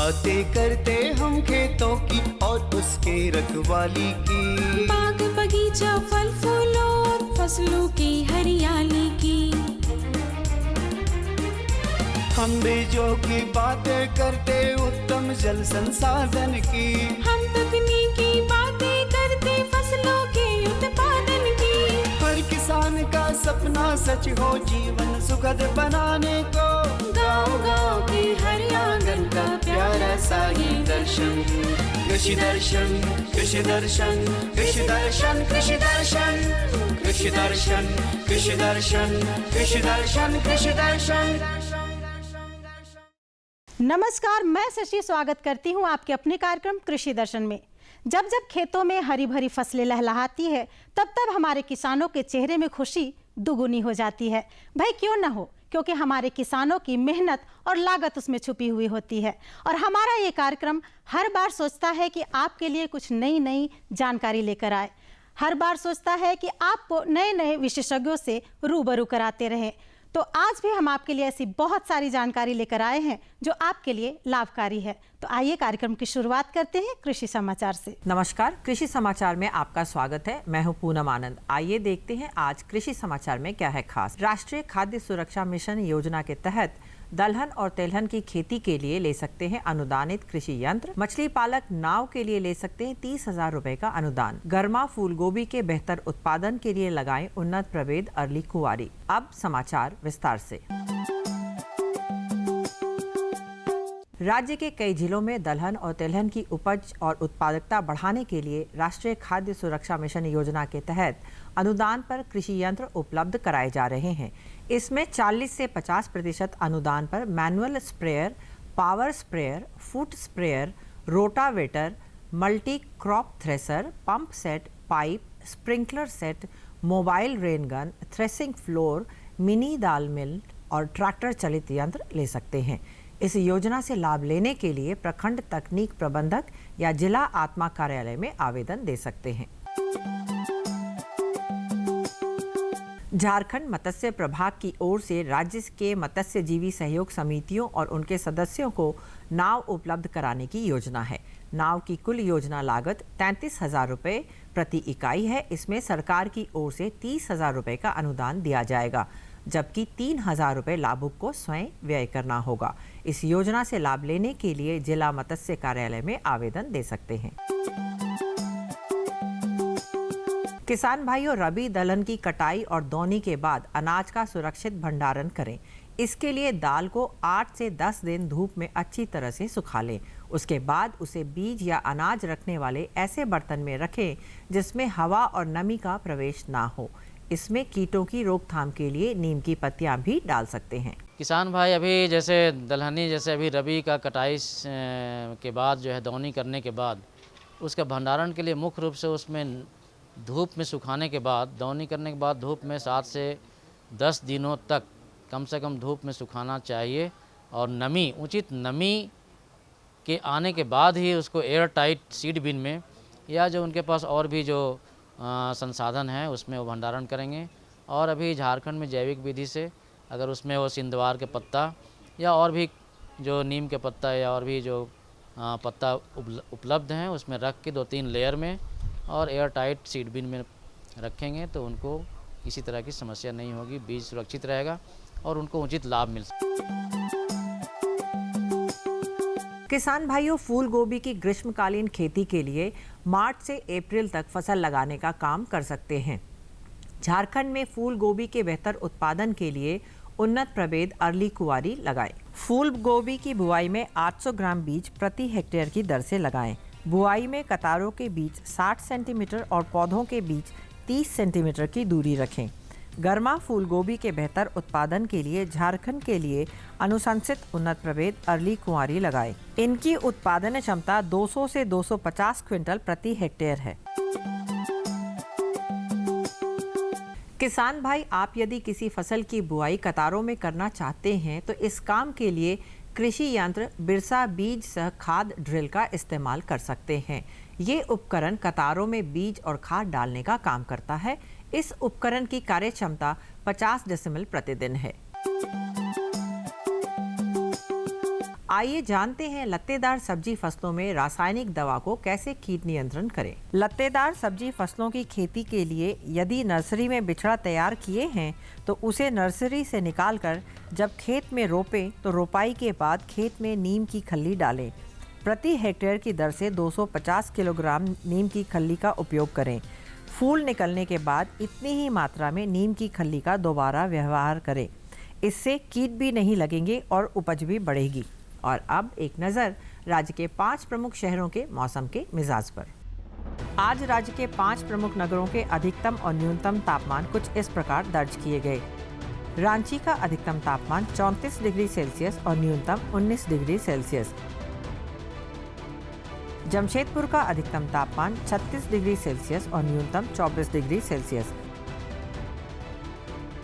बातें करते हम खेतों की और उसके रखवाली की, बाग बगीचा फल फूलों और फसलों की हरियाली की। हम बीजों की बातें करते उत्तम जल संसाधन की, हम तकनीकी बातें करते फसलों के उत्पादन की। हर किसान का सपना सच हो जीवन सुखद बनाने को, गाँव-गाँव के हर आंगन का प्यारा सा ये दर्शन। कृषि दर्शन, कृषि दर्शन, कृषि दर्शन, कृषि दर्शन, कृषि दर्शन, कृषि दर्शन, कृषि दर्शन, कृषि दर्शन। नमस्कार, मैं शशि स्वागत करती हूं आपके अपने कार्यक्रम कृषि दर्शन में। जब जब खेतों में हरी भरी फसलें लहलहाती है, तब तब हमारे किसानों के चेहरे में खुशी दुगुनी हो जाती है। भाई क्यों ना हो, क्योंकि हमारे किसानों की मेहनत और लागत उसमें छुपी हुई होती है। और हमारा ये कार्यक्रम हर बार सोचता है कि आपके लिए कुछ नई नई जानकारी लेकर आए, हर बार सोचता है कि आपको नए नए विशेषज्ञों से रूबरू कराते रहें। तो आज भी हम आपके लिए ऐसी बहुत सारी जानकारी लेकर आए हैं जो आपके लिए लाभकारी है। तो आइए कार्यक्रम की शुरुआत करते हैं कृषि समाचार से। नमस्कार, कृषि समाचार में आपका स्वागत है। मैं हूं पूनम आनंद। आइए देखते हैं आज कृषि समाचार में क्या है खास। राष्ट्रीय खाद्य सुरक्षा मिशन योजना के तहत दलहन और तेलहन की खेती के लिए ले सकते हैं अनुदानित कृषि यंत्र। मछली पालक नाव के लिए ले सकते हैं 30,000 रुपए का अनुदान। गर्मा फूल गोभी के बेहतर उत्पादन के लिए लगाएं उन्नत प्रभेद अरली कुंवारी। अब समाचार विस्तार से। राज्य के कई जिलों में दलहन और तिलहन की उपज और उत्पादकता बढ़ाने के लिए राष्ट्रीय खाद्य सुरक्षा मिशन योजना के तहत अनुदान पर कृषि यंत्र उपलब्ध कराए जा रहे हैं। इसमें 40 से 50% अनुदान पर manual sprayer, power sprayer, foot sprayer, rotavator, multi crop thresher, pump set, pipe, sprinkler set, mobile rain gun, threshing floor, mini दाल मिल और ट्रैक्टर चलित यंत्र ले सकते हैं। इस योजना से लाभ लेने के लिए प्रखंड तकनीक प्रबंधक या जिला आत्मा कार्यालय में आवेदन दे सकते हैं। झारखंड मत्स्य प्रभाग की ओर से राज्य के मत्स्य जीवी सहयोग समितियों और उनके सदस्यों को नाव उपलब्ध कराने की योजना है। नाव की कुल योजना लागत 33,000 रुपये प्रति इकाई है। इसमें सरकार की ओर से 30,000 रुपये का अनुदान दिया जाएगा, जबकि 3,000 रुपये लाभुक को स्वयं व्यय करना होगा। इस योजना से लाभ लेने के लिए जिला मत्स्य कार्यालय में आवेदन दे सकते हैं। किसान भाइयों, रबी दलहन की कटाई और दौनी के बाद अनाज का सुरक्षित भंडारण करें। इसके लिए दाल को 8 से 10 दिन धूप में अच्छी तरह से सुखा लें। उसके बाद उसे बीज या अनाज रखने वाले ऐसे बर्तन में रखें जिसमें हवा और नमी का प्रवेश ना हो। इसमें कीटों की रोकथाम के लिए नीम की पत्तियां भी डाल सकते हैं। किसान भाई अभी जैसे दलहनी जैसे अभी रबी का कटाई के बाद जो है दौनी करने के बाद उसका भंडारण के लिए मुख्य रूप से उसमें धूप में सुखाने के बाद, दौनी करने के बाद धूप में 7 से 10 दिनों तक कम से कम धूप में सुखाना चाहिए। और नमी, उचित नमी के आने के बाद ही उसको एयर टाइट सीड बिन में या जो उनके पास और भी जो संसाधन है उसमें वो भंडारण करेंगे। और अभी झारखंड में जैविक विधि से अगर उसमें वो सिंदवार के पत्ता या और भी जो नीम के पत्ता या और भी जो पत्ता उपलब्ध हैं उसमें रख के 2-3 लेयर में और एयर टाइट सीड बिन में रखेंगे तो उनको किसी तरह की समस्या नहीं होगी, बीज सुरक्षित रहेगा और उनको उचित लाभ मिल सकेगा। किसान भाइयों, फूल गोभी की ग्रीष्मकालीन खेती के लिए मार्च से अप्रैल तक फसल लगाने का काम कर सकते हैं। झारखंड में फूल गोभी के बेहतर उत्पादन के लिए उन्नत प्रभेद अरली कुंवारी लगाएं। फूल गोभी की बुआई में 800 ग्राम बीज प्रति हेक्टेयर की दर से लगाएं। बुआई में कतारों के बीच 60 सेंटीमीटर और पौधों के बीच 30 सेंटीमीटर की दूरी रखें। गर्मा फूल गोभी के बेहतर उत्पादन के लिए झारखंड के लिए अनुशंसित उन्नत प्रभेद अरली कुंवारी लगाएं। इनकी उत्पादन क्षमता 200 से 250 क्विंटल प्रति हेक्टेयर है। किसान भाई, आप यदि किसी फसल की बुआई कतारों में करना चाहते हैं तो इस काम के लिए कृषि यंत्र बिरसा बीज सह खाद ड्रिल का इस्तेमाल कर सकते हैं। ये उपकरण कतारों में बीज और खाद डालने का काम करता है। इस उपकरण की कार्य क्षमता 50 डेसिमल प्रतिदिन है। आइए जानते हैं लत्तेदार सब्जी फसलों में रासायनिक दवा को कैसे कीट नियंत्रण करें। लत्तेदार सब्जी फसलों की खेती के लिए यदि नर्सरी में बिछड़ा तैयार किए हैं तो उसे नर्सरी से निकालकर जब खेत में रोपें तो रोपाई के बाद खेत में नीम की खल्ली डालें। प्रति हेक्टेयर की दर से 250 किलोग्राम नीम की खल्ली का उपयोग करें। फूल निकलने के बाद इतनी ही मात्रा में नीम की खल्ली का दोबारा व्यवहार करें। इससे कीट भी नहीं लगेंगे और उपज भी बढ़ेगी। और अब एक नज़र राज्य के 5 प्रमुख शहरों के मौसम के मिजाज पर। आज राज्य के 5 प्रमुख नगरों के अधिकतम और न्यूनतम तापमान कुछ इस प्रकार दर्ज किए गए। रांची का अधिकतम तापमान 34 डिग्री सेल्सियस और न्यूनतम 19 डिग्री सेल्सियस। जमशेदपुर का अधिकतम तापमान 36 डिग्री सेल्सियस और न्यूनतम 24 डिग्री सेल्सियस।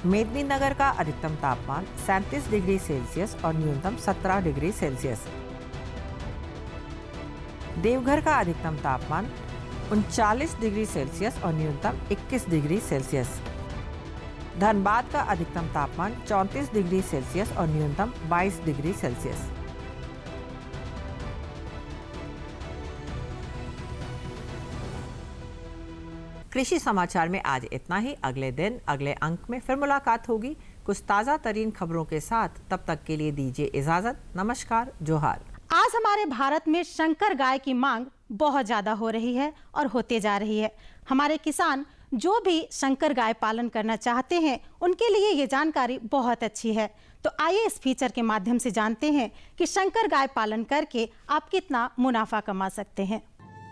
मेदिनीनगर का अधिकतम तापमान 37 डिग्री सेल्सियस और न्यूनतम 17 डिग्री सेल्सियस। देवघर का अधिकतम तापमान 39 डिग्री सेल्सियस और न्यूनतम 21 डिग्री सेल्सियस। धनबाद का अधिकतम तापमान 34 डिग्री सेल्सियस और न्यूनतम 22 डिग्री सेल्सियस। कृषि समाचार में आज इतना ही। अगले दिन अगले अंक में फिर मुलाकात होगी कुछ ताज़ा तरीन खबरों के साथ। तब तक के लिए दीजिए इजाजत। नमस्कार, जोहार। आज हमारे भारत में संकर गाय की मांग बहुत ज़्यादा हो रही है और होते जा रही है। हमारे किसान जो भी संकर गाय पालन करना चाहते हैं उनके लिए ये जानकारी बहुत अच्छी है। तो आइए इस फीचर के माध्यम से जानते हैं कि संकर गाय पालन करके आप कितना मुनाफा कमा सकते हैं।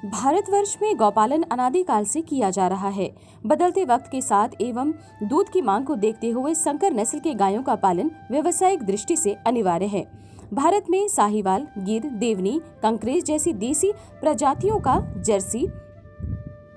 भारतवर्ष में गौपालन अनादिकाल से किया जा रहा है। बदलते वक्त के साथ एवं दूध की मांग को देखते हुए संकर नस्ल के गायों का पालन व्यावसायिक दृष्टि से अनिवार्य है। भारत में साहिवाल, गिर, देवनी, कंकरेज जैसी देसी प्रजातियों का जर्सी,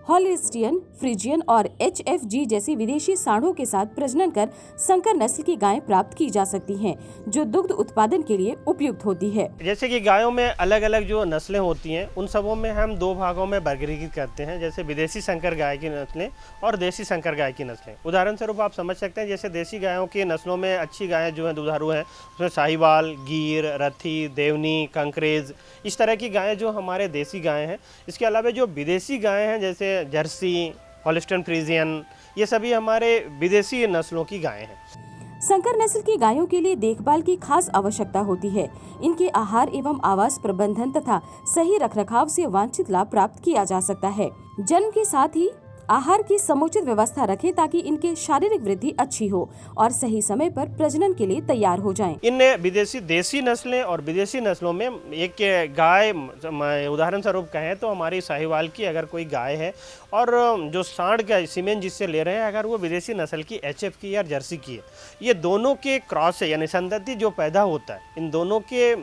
हॉलिस्टियन, फ्रिजियन और HFG जैसी विदेशी सांडों के साथ प्रजनन कर संकर नस्ल की गायें प्राप्त की जा सकती हैं, जो दुग्ध उत्पादन के लिए उपयुक्त होती है। जैसे कि गायों में अलग अलग जो नस्लें होती हैं उन सबों में हम 2 भागों में वर्गीकृत करते हैं, जैसे विदेशी संकर गाय की नस्लें और देसी संकर गाय की नस्लें। उदाहरण स्वरूप आप समझ सकते हैं, जैसे देसी गायों की नस्लों में अच्छी गायें जो हैं दुधारू हैं, उसमें साहिवाल, गिर, रथी, देवनी, कंकरेज, इस तरह की गायें जो हमारे देसी गायें हैं। इसके अलावा जो विदेशी गायें हैं जैसे जर्सी, हॉलिस्टियन, फ्रिजियन, ये सभी हमारे विदेशी नस्लों की गायें हैं। संकर नस्ल की गायों के लिए देखभाल की खास आवश्यकता होती है। इनके आहार एवं आवास प्रबंधन तथा सही रखरखाव से वांछित लाभ प्राप्त किया जा सकता है। जन्म के साथ ही आहार की समुचित व्यवस्था रखें ताकि इनके शारीरिक वृद्धि अच्छी हो और सही समय पर प्रजनन के लिए तैयार हो जाएं। इन विदेशी देसी नस्लें और विदेशी नस्लों में एक गाय, उदाहरण स्वरूप कहें तो हमारी साहिवाल की अगर कोई गाय है और जो सांड का सीमेन जिससे ले रहे हैं अगर वो विदेशी नस्ल की HF की या जर्सी की है, ये दोनों के क्रॉस से यानी संतति जो पैदा होता है, इन दोनों के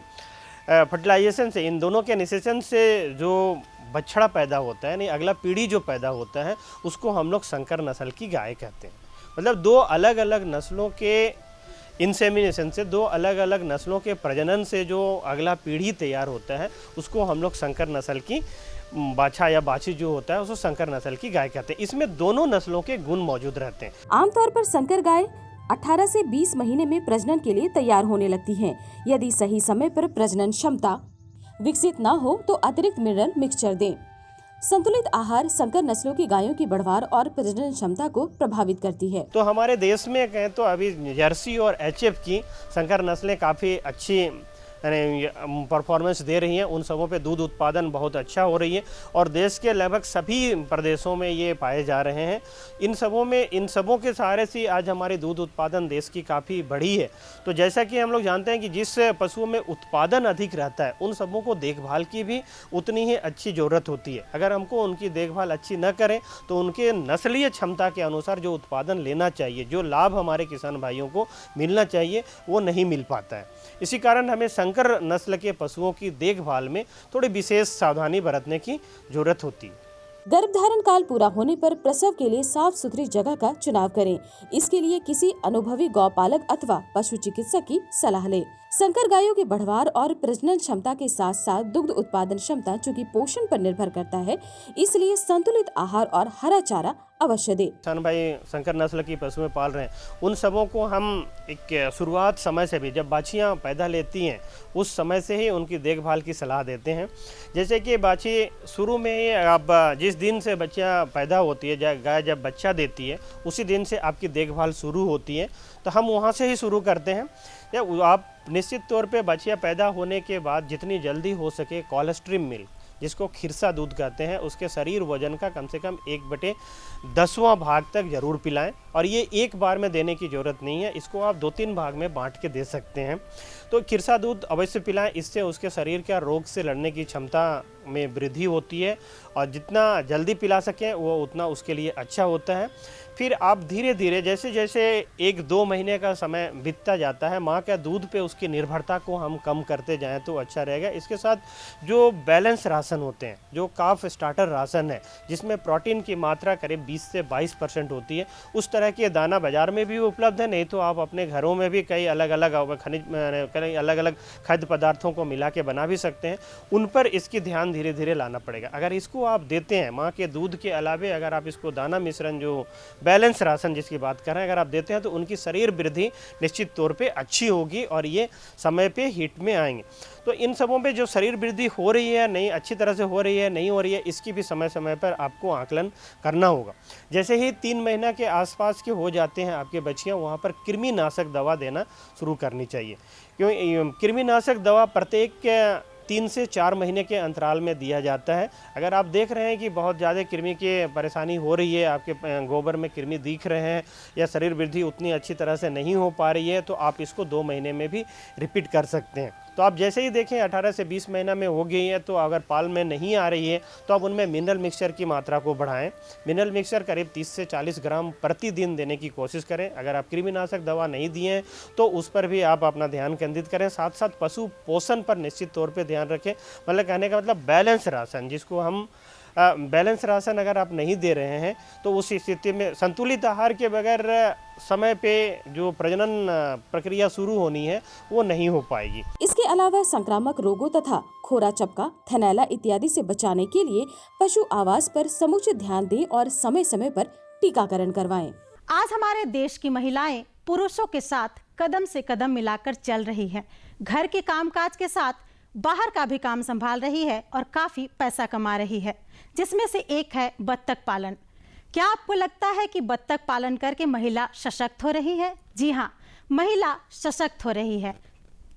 फर्टिलाइजेशन से, इन दोनों के निषेचन से जो बछड़ा पैदा होता है, यानी अगला पीढ़ी जो पैदा होता है, उसको हम लोग संकर नस्ल की गाय कहते हैं। मतलब 2 अलग अलग नस्लों के इंसेमिनेशन से, 2 अलग अलग नस्लों के प्रजनन से जो अगला पीढ़ी तैयार होता है, उसको हम लोग संकर नस्ल की बाछा या बाछी जो होता है उसको संकर नस्ल की गाय कहते हैं। इसमें दोनों नस्लों के गुण मौजूद रहते हैं। आमतौर पर संकर गाय 18 से 20 महीने में प्रजनन के लिए तैयार होने लगती हैं। यदि सही समय पर प्रजनन क्षमता विकसित न हो तो अतिरिक्त मिनरल मिक्सचर दें। संतुलित आहार संकर नस्लों की गायों की बढ़वार और प्रजनन क्षमता को प्रभावित करती है। तो हमारे देश में कहें तो अभी जर्सी और HF की संकर नस्लें काफ़ी अच्छी परफॉर्मेंस दे रही हैं। उन सबों पे दूध उत्पादन बहुत अच्छा हो रही है और देश के लगभग सभी प्रदेशों में ये पाए जा रहे हैं। इन सबों के सहारे से आज हमारी दूध उत्पादन देश की काफ़ी बढ़ी है। तो जैसा कि हम लोग जानते हैं कि जिस पशुओं में उत्पादन अधिक रहता है उन सबों को देखभाल की भी उतनी ही अच्छी ज़रूरत होती है। अगर हमको उनकी देखभाल अच्छी न करें तो उनके नस्लीय क्षमता के अनुसार जो उत्पादन लेना चाहिए, जो लाभ हमारे किसान भाइयों को मिलना चाहिए, वो नहीं मिल पाता है। इसी कारण हमें संकर नस्ल के पशुओं की देखभाल में थोड़ी विशेष सावधानी बरतने की जरूरत होती है। गर्भधारण काल पूरा होने पर प्रसव के लिए साफ सुथरी जगह का चुनाव करें। इसके लिए किसी अनुभवी गौपालक अथवा पशु चिकित्सक की सलाह लें। संकर गायों की बढ़वार और प्रजनन क्षमता के साथ साथ दुग्ध उत्पादन क्षमता, चूँकि पोषण पर निर्भर करता है, इसलिए संतुलित आहार और हरा चारा अवश्य दें। किसान भाई संकर नस्ल की पशुएं पाल रहे हैं, उन सबों को हम एक शुरुआत समय से भी, जब बाछियाँ पैदा लेती हैं उस समय से ही उनकी देखभाल की सलाह देते हैं। जैसे कि बाछी शुरू में ही, आप जिस दिन से बच्चियाँ पैदा होती है, गाय जब बच्चा देती है उसी दिन से आपकी देखभाल शुरू होती है, तो हम वहाँ से ही शुरू करते हैं। या आप निश्चित तौर पे बच्चियाँ पैदा होने के बाद जितनी जल्दी हो सके कोलेस्ट्रीम मिल्क, जिसको खिरसा दूध कहते हैं, उसके शरीर वजन का कम से कम 1/10वां भाग तक जरूर पिलाएं। और ये एक बार में देने की ज़रूरत नहीं है, इसको आप 2-3 भाग में बांट के दे सकते हैं। तो खिरसा दूध अवश्य पिलाएं, इससे उसके शरीर का रोग से लड़ने की क्षमता में वृद्धि होती है, और जितना जल्दी पिला सकें वो उतना उसके लिए अच्छा होता है। फिर आप धीरे धीरे जैसे जैसे 1-2 महीने का समय बीतता जाता है, माँ के दूध पे उसकी निर्भरता को हम कम करते जाएं तो अच्छा रहेगा। इसके साथ जो बैलेंस राशन होते हैं, जो काफ स्टार्टर राशन है, जिसमें प्रोटीन की मात्रा करीब 20 से 22% होती है, उस तरह के दाना बाज़ार में भी उपलब्ध है, नहीं तो आप अपने घरों में भी कई अलग अलग खाद्य पदार्थों को मिला के बना भी सकते हैं। उन पर इसकी ध्यान धीरे धीरे लाना पड़ेगा। अगर इसको आप देते हैं, माँ के दूध के अलावे अगर आप इसको दाना मिश्रण, जो बैलेंस राशन जिसकी बात कर रहे हैं, अगर आप देते हैं तो उनकी शरीर वृद्धि निश्चित तौर पे अच्छी होगी और ये समय पे हिट में आएंगे। तो इन सबों पे जो शरीर वृद्धि हो रही है, नहीं अच्छी तरह से हो रही है, नहीं हो रही है, इसकी भी समय समय पर आपको आकलन करना होगा। जैसे ही 3 महीना के आसपास के हो जाते हैं आपके बच्चियाँ, वहाँ पर कृमिनाशक दवा देना शुरू करनी चाहिए, क्योंकि कृमिनाशक दवा प्रत्येक 3 से 4 महीने के अंतराल में दिया जाता है। अगर आप देख रहे हैं कि बहुत ज़्यादा कृमि की परेशानी हो रही है, आपके गोबर में कृमि दिख रहे हैं या शरीर वृद्धि उतनी अच्छी तरह से नहीं हो पा रही है, तो आप इसको 2 महीने में भी रिपीट कर सकते हैं। तो आप जैसे ही देखें 18 से 20 महीना में हो गई है, तो अगर पाल में नहीं आ रही है तो आप उनमें मिनरल मिक्सचर की मात्रा को बढ़ाएं। मिनरल मिक्सचर करीब 30 से 40 ग्राम प्रतिदिन देने की कोशिश करें। अगर आप कृमिनाशक दवा नहीं दिए हैं तो उस पर भी आप अपना ध्यान केंद्रित करें। साथ साथ पशु पोषण पर निश्चित तौर पर ध्यान रखें। मतलब कहने का मतलब बैलेंस राशन, जिसको हम बैलेंस राशन अगर आप नहीं दे रहे हैं तो उस स्थिति में संतुलित आहार के बगैर समय पे जो प्रजनन प्रक्रिया शुरू होनी है वो नहीं हो पाएगी। इसके अलावा संक्रामक रोगों तथा खोरा चपका, थनैला इत्यादि से बचाने के लिए पशु आवास पर समुचित ध्यान दें और समय समय पर टीकाकरण करवाएं। आज हमारे देश की महिलाएं पुरुषों के साथ कदम से कदम मिलाकर चल रही हैं। घर के कामकाज के साथ बाहर का भी काम संभाल रही है और काफी पैसा कमा रही है, जिसमें से एक है बत्तख पालन। क्या आपको लगता है कि बत्तख पालन करके महिला सशक्त हो रही है? जी हाँ, महिला सशक्त हो रही है।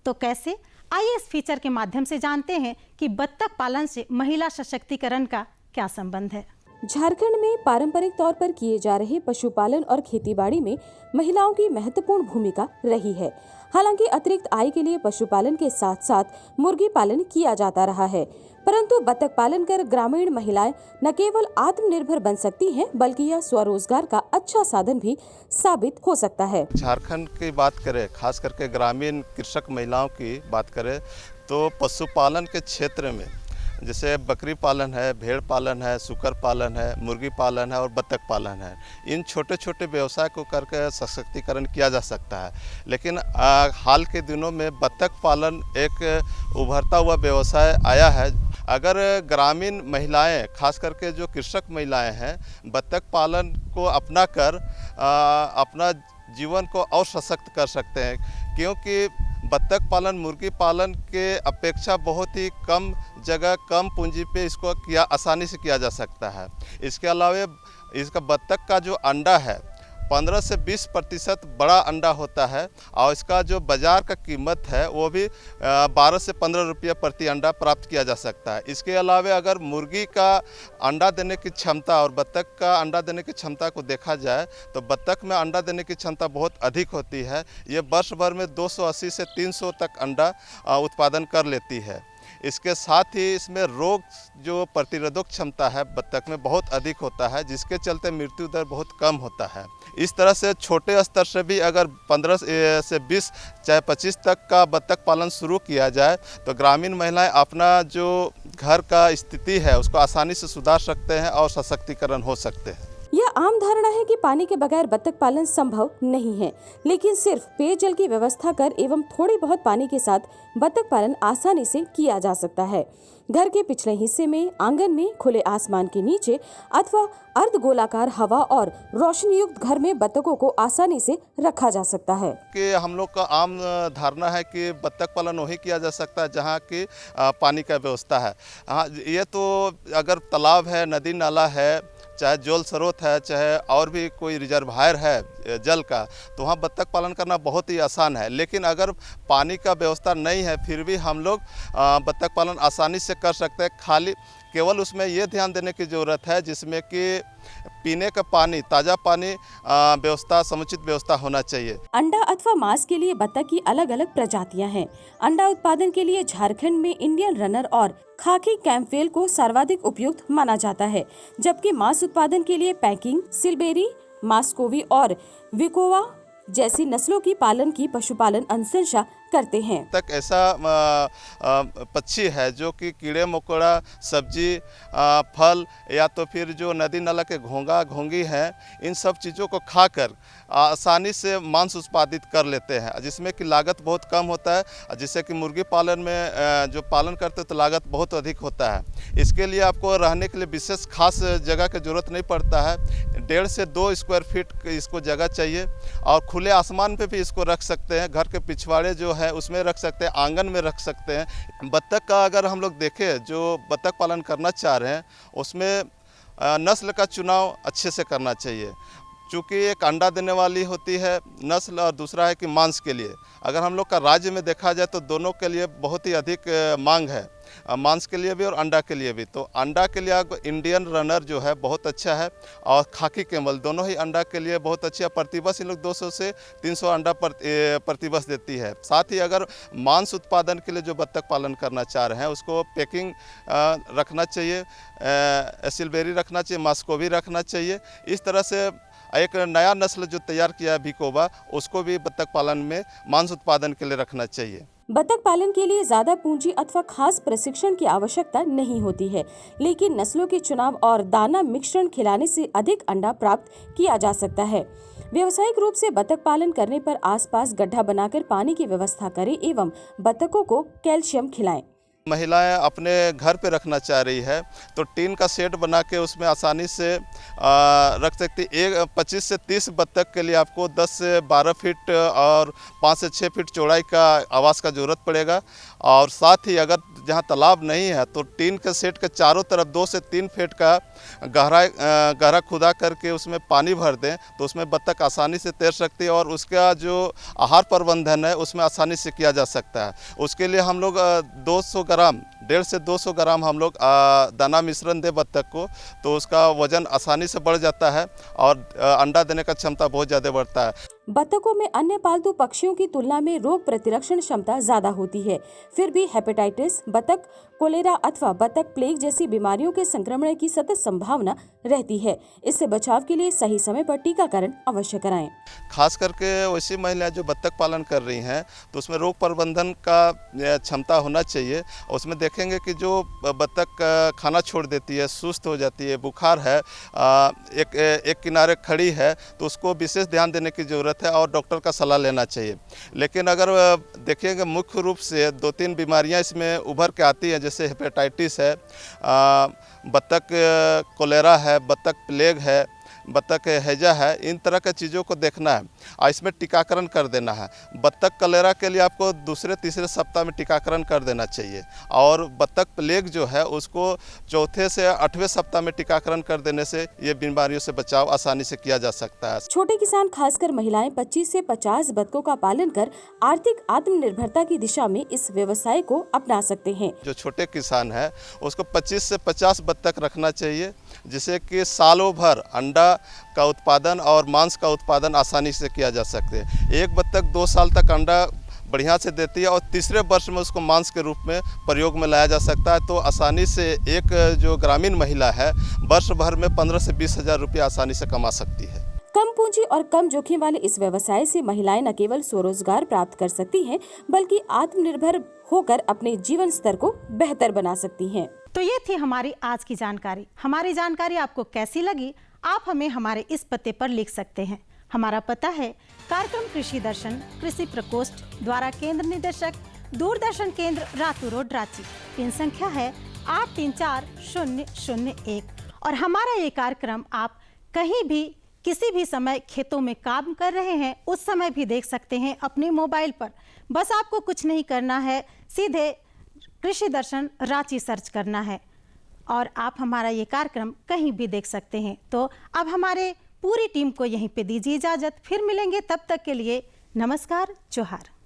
तो कैसे? आइए इस फीचर के माध्यम से जानते हैं कि बत्तख पालन से महिला सशक्तिकरण का क्या संबंध है। झारखंड में पारंपरिक तौर पर किए जा रहे पशुपालन और खेतीबाड़ी में महिलाओं की महत्वपूर्ण भूमिका रही है। हालांकि अतिरिक्त आय के लिए पशुपालन के साथ साथ मुर्गी पालन किया जाता रहा है, परंतु बत्तख पालन कर ग्रामीण महिलाएं न केवल आत्मनिर्भर बन सकती हैं, बल्कि यह स्वरोजगार का अच्छा साधन भी साबित हो सकता है। झारखंड की बात करें, खास करके ग्रामीण कृषक महिलाओं की बात करें, तो पशुपालन के क्षेत्र में जैसे बकरी पालन है, भेड़ पालन है, सुकर पालन है, मुर्गी पालन है और बत्तख पालन है। इन छोटे छोटे व्यवसाय को करके सशक्तिकरण किया जा सकता है। लेकिन हाल के दिनों में बत्तख पालन एक उभरता हुआ व्यवसाय आया है। अगर ग्रामीण महिलाएं, खास करके जो कृषक महिलाएं हैं, बत्तख पालन को अपना कर अपना जीवन को और सशक्त कर सकते हैं, क्योंकि बत्तख पालन मुर्गी पालन के अपेक्षा बहुत ही कम जगह, कम पूंजी पे इसको आसानी से किया जा सकता है। इसके अलावा इसका बत्तख का जो अंडा है 15 से 20% बड़ा अंडा होता है और इसका जो बाज़ार का कीमत है वो भी 12 से 15 रुपये प्रति अंडा प्राप्त किया जा सकता है। इसके अलावा अगर मुर्गी का अंडा देने की क्षमता और बत्तख का अंडा देने की क्षमता को देखा जाए तो बत्तख में अंडा देने की क्षमता बहुत अधिक होती है। ये वर्ष भर में 280 से 300 तक अंडा उत्पादन कर लेती है। इसके साथ ही इसमें रोग जो प्रतिरोधक क्षमता है बत्तख में बहुत अधिक होता है, जिसके चलते मृत्यु दर बहुत कम होता है। इस तरह से छोटे स्तर से भी अगर 15 से 20 चाहे 25 तक का बत्तख पालन शुरू किया जाए तो ग्रामीण महिलाएं अपना जो घर का स्थिति है उसको आसानी से सुधार सकते हैं और सशक्तिकरण हो सकते हैं। यह आम धारणा है कि पानी के बगैर बतख पालन संभव नहीं है, लेकिन सिर्फ पेयजल की व्यवस्था कर एवं थोड़ी बहुत पानी के साथ बतख पालन आसानी से किया जा सकता है। घर के पिछले हिस्से में, आंगन में, खुले आसमान के नीचे अथवा अर्ध गोलाकार हवा और रोशनी युक्त घर में बतखों को आसानी से रखा जा सकता है। कि हम लोग का आम धारणा है कि बतख पालन वही किया जा सकता है जहाँ की पानी का व्यवस्था है। हाँ, ये तो अगर तालाब है, नदी नाला है, चाहे जल स्रोत है, चाहे और भी कोई रिजर्वायर है जल का, तो वहाँ बतख पालन करना बहुत ही आसान है। लेकिन अगर पानी का व्यवस्था नहीं है फिर भी हम लोग बतख पालन आसानी से कर सकते हैं। खाली केवल उसमें ये ध्यान देने की ज़रूरत है जिसमें कि पीने का पानी, ताज़ा पानी व्यवस्था, समुचित व्यवस्था होना चाहिए। अंडा अथवा मांस के लिए बतख की अलग अलग प्रजातियां हैं। अंडा उत्पादन के लिए झारखंड में इंडियन रनर और खाकी कैम्पवेल को सर्वाधिक उपयुक्त माना जाता है, जबकि मांस उत्पादन के लिए पैकिंग, सिलबेरी, मास्कोवी और विकोवा जैसी नस्लों की पालन की पशुपालन अनुशंसा करते हैं। तक ऐसा पक्षी है जो कि कीड़े मकोड़ा, सब्जी, फल या तो फिर जो नदी नाला के घोंगा घोंगी हैं, इन सब चीज़ों को खाकर आसानी से मांस उत्पादित कर लेते हैं, जिसमें कि लागत बहुत कम होता है। जिससे कि मुर्गी पालन में जो पालन करते हैं तो लागत बहुत अधिक होता है। इसके लिए आपको रहने के लिए विशेष खास जगह की ज़रूरत नहीं पड़ता है। 1.5 से 2 स्क्वायर फीट इसको जगह चाहिए और खुले आसमान पे भी इसको रख सकते हैं। घर के पिछवाड़े जो है उसमें रख सकते हैं, आंगन में रख सकते हैं। बतख का अगर हम लोग देखें, जो बतख पालन करना चाह रहे हैं उसमें नस्ल का चुनाव अच्छे से करना चाहिए, चूँकि एक अंडा देने वाली होती है नस्ल और दूसरा है कि मांस के लिए। अगर हम लोग का राज्य में देखा जाए तो दोनों के लिए बहुत ही अधिक मांग है, मांस के लिए भी और अंडा के लिए भी। तो अंडा के लिए आपको इंडियन रनर जो है बहुत अच्छा है और खाकी कैमल दोनों ही अंडा के लिए बहुत अच्छी है। प्रतिवर्ष इन लोग 200 से 300 अंडा प्रतिवर्ष देती है। साथ ही अगर मांस उत्पादन के लिए जो बतख पालन करना चाह रहे हैं उसको पैकिंग रखना चाहिए, सिलबेरी रखना चाहिए, मास्कोवी रखना चाहिए। इस तरह से एक नया नस्ल जो तैयार किया है भिकोबा, उसको भी बतख पालन में मांस उत्पादन के लिए रखना चाहिए। बतख पालन के लिए ज्यादा पूंजी अथवा खास प्रशिक्षण की आवश्यकता नहीं होती है, लेकिन नस्लों के चुनाव और दाना मिश्रण खिलाने से अधिक अंडा प्राप्त किया जा सकता है। व्यावसायिक रूप से बतख पालन करने पर आसपास गड्ढा बनाकर पानी की व्यवस्था करें एवं बतखों को कैल्शियम खिलाएं। महिलाएं अपने घर पे रखना चाह रही है तो टीन का शेड बना के उसमें आसानी से रख सकती। 25 से 30 बतख के लिए आपको 10 से 12 फीट और 5 से 6 फीट चौड़ाई का आवास का ज़रूरत पड़ेगा। और साथ ही अगर जहाँ तालाब नहीं है तो टीन के शेड के चारों तरफ 2 से 3 फीट का गहरा खुदा करके उसमें पानी भर दें तो उसमें बतख आसानी से तैर सकती है और उसका जो आहार प्रबंधन है उसमें आसानी से किया जा सकता है। उसके लिए हम लोग 200 ग्राम 1.5 से 200 ग्राम हम लोग दाना मिश्रण दे बतख को, तो उसका वजन आसानी से बढ़ जाता है और अंडा देने का क्षमता बहुत ज़्यादा बढ़ता है। बतखों में अन्य पालतू पक्षियों की तुलना में रोग प्रतिरक्षण क्षमता ज्यादा होती है, फिर भी हेपेटाइटिस, बतख कोलेरा अथवा बतख प्लेग जैसी बीमारियों के संक्रमण की सतत संभावना रहती है। इससे बचाव के लिए सही समय पर टीकाकरण अवश्य कराएं। खास करके वैसी महिलाएं जो बतख पालन कर रही हैं तो उसमें रोग प्रबंधन का क्षमता होना चाहिए। उसमें देखेंगे कि जो बतख खाना छोड़ देती है, सुस्त हो जाती है, बुखार है, एक किनारे खड़ी है, तो उसको विशेष ध्यान देने की ज़रूरत है और डॉक्टर का सलाह लेना चाहिए। लेकिन अगर देखेंगे मुख्य रूप से 2-3 बीमारियां इसमें उभर के आती हैं, जैसे हेपेटाइटिस है, बतख कोलेरा है, बतख प्लेग है, बतख हैजा है, इन तरह के चीज़ों को देखना है और इसमें टीकाकरण कर देना है। बतख कलेरा के लिए आपको 2-3 सप्ताह में टीकाकरण कर देना चाहिए और बतख प्लेग जो है उसको 4 से 8वें सप्ताह में टीकाकरण कर देने से ये बीमारियों से बचाव आसानी से किया जा सकता है। छोटे किसान खासकर महिलाएं 25 से 50 बतखों का पालन कर आर्थिक आत्मनिर्भरता की दिशा में इस व्यवसाय को अपना सकते हैं। जो छोटे किसान है उसको 25 से 50 बतख रखना चाहिए, जिससे कि सालों भर अंडा का उत्पादन और मांस का उत्पादन आसानी से किया जा सकते हैं। एक बतख 2 साल तक अंडा बढ़िया से देती है और तीसरे वर्ष में उसको मांस के रूप में प्रयोग में लाया जा सकता है। तो आसानी से एक जो ग्रामीण महिला है वर्ष भर में 15 से 20 हज़ार रुपये आसानी से कमा सकती है। कम पूंजी और कम जोखिम वाले इस व्यवसाय से महिलाएं न केवल स्वरोजगार प्राप्त कर सकती हैं, बल्कि आत्मनिर्भर होकर अपने जीवन स्तर को बेहतर बना सकती हैं। तो ये थी हमारी आज की जानकारी। हमारी जानकारी आपको कैसी लगी आप हमें हमारे इस पते पर लिख सकते हैं। हमारा पता है कार्यक्रम कृषि दर्शन, कृषि प्रकोष्ठ द्वारा केंद्र निदेशक, दूरदर्शन केंद्र, रातू रोड, रांची। पिन संख्या है 834001। और हमारा ये कार्यक्रम आप कहीं भी किसी भी समय खेतों में काम कर रहे हैं उस समय भी देख सकते हैं अपने मोबाइल पर। बस आपको कुछ नहीं करना है, सीधे कृषि दर्शन रांची सर्च करना है और आप हमारा ये कार्यक्रम कहीं भी देख सकते हैं। तो अब हमारे पूरी टीम को यहीं पे दीजिए इजाज़त, फिर मिलेंगे, तब तक के लिए नमस्कार, जोहार।